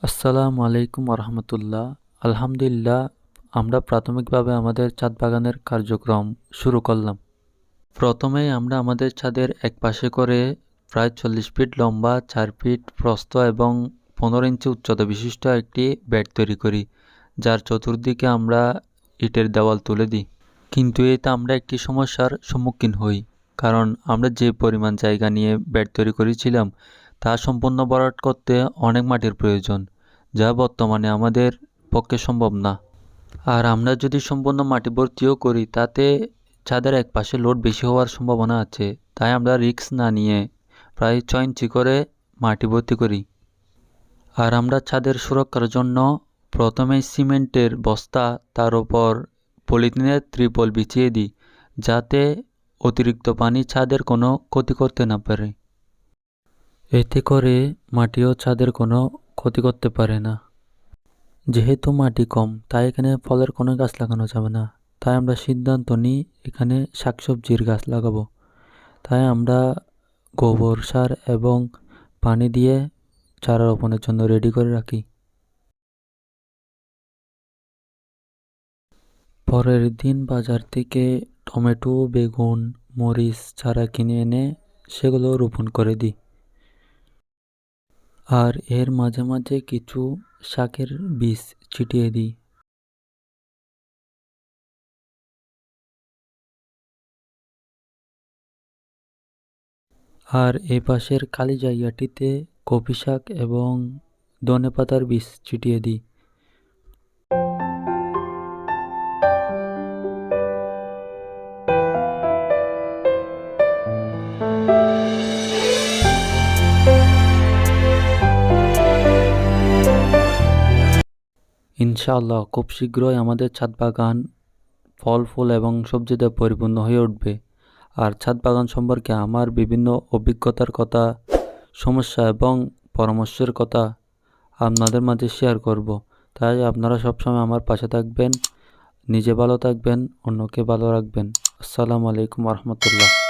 আসসালামু আলাইকুম রহমতুল্লাহ। আলহামদুলিল্লাহ, আমরা প্রাথমিকভাবে আমাদের ছাদ বাগানের কার্যক্রম শুরু করলাম। প্রথমেই আমরা আমাদের ছাদের এক পাশে করে প্রায় 40 ফিট লম্বা, 4 ফিট প্রস্থ এবং 15 ইঞ্চি উচ্চতা বিশিষ্ট একটি বেড তৈরি করি, যার চতুর্দিকে আমরা ইটের দেওয়াল তুলে দিই। কিন্তু এতে আমরা একটি সমস্যার সম্মুখীন হই, কারণ আমরা যে পরিমাণ জায়গা নিয়ে বেড তৈরি করেছিলাম তা সম্পূর্ণ ভরাট করতে অনেক মাটির প্রয়োজন, যা বর্তমানে আমাদের পক্ষে সম্ভব না। আর আমরা যদি সম্পূর্ণ মাটি ভর্তিও করি তাতে ছাদের এক পাশে লোড বেশি হওয়ার সম্ভাবনা আছে, তাই আমরা রিস্ক না নিয়ে প্রায় 6 ইঞ্চি করে মাটি ভর্তি করি। আর আমরা ছাদের সুরক্ষার জন্য প্রথমে সিমেন্টের বস্তা, তার উপর পলিথিনের ত্রিপল বিছিয়ে দিই, যাতে অতিরিক্ত পানি ছাদের কোনো ক্ষতি করতে না পারে। এতে করে মাটিও ছাদের কোনো ক্ষতি করতে পারে না। যেহেতু মাটি কম, তাই এখানে ফলের কোনো গাছ লাগানো যাবে না। তাই আমরা সিদ্ধান্ত নিই এখানে শাকসবজির গাছ লাগাবো। তাই আমরা গোবর সার এবং পানি দিয়ে চারা রোপণের জন্য রেডি করে রাখি। পরের দিন বাজার থেকে টমেটো, বেগুন, মরিচ চারা কিনে এনে সেগুলো রোপণ করে দিই। আর এর মাঝে মাঝে কিছু শাকের বীজ ছিটিয়ে দিই। আর এ পাশের খালি জায়গাটিতে কপি শাক এবং ধনেপাতার বীজ ছিটিয়ে দিই। ইনশাআল্লাহ খুব শীঘ্রই আমাদের ছাদ বাগান ফল ফুল এবং সবজিতে পরিপূর্ণ হয়ে উঠবে। আর ছাদ বাগান সম্পর্কে আমার বিভিন্ন অভিজ্ঞতার কথা, সমস্যা এবং পরামর্শের কথা আপনাদের মাঝে শেয়ার করব। তাই আপনারা সবসময় আমার পাশে থাকবেন, নিজে ভালো থাকবেন, অন্যকে ভালো রাখবেন। আসসালামু আলাইকুম রহমতুল্লাহ।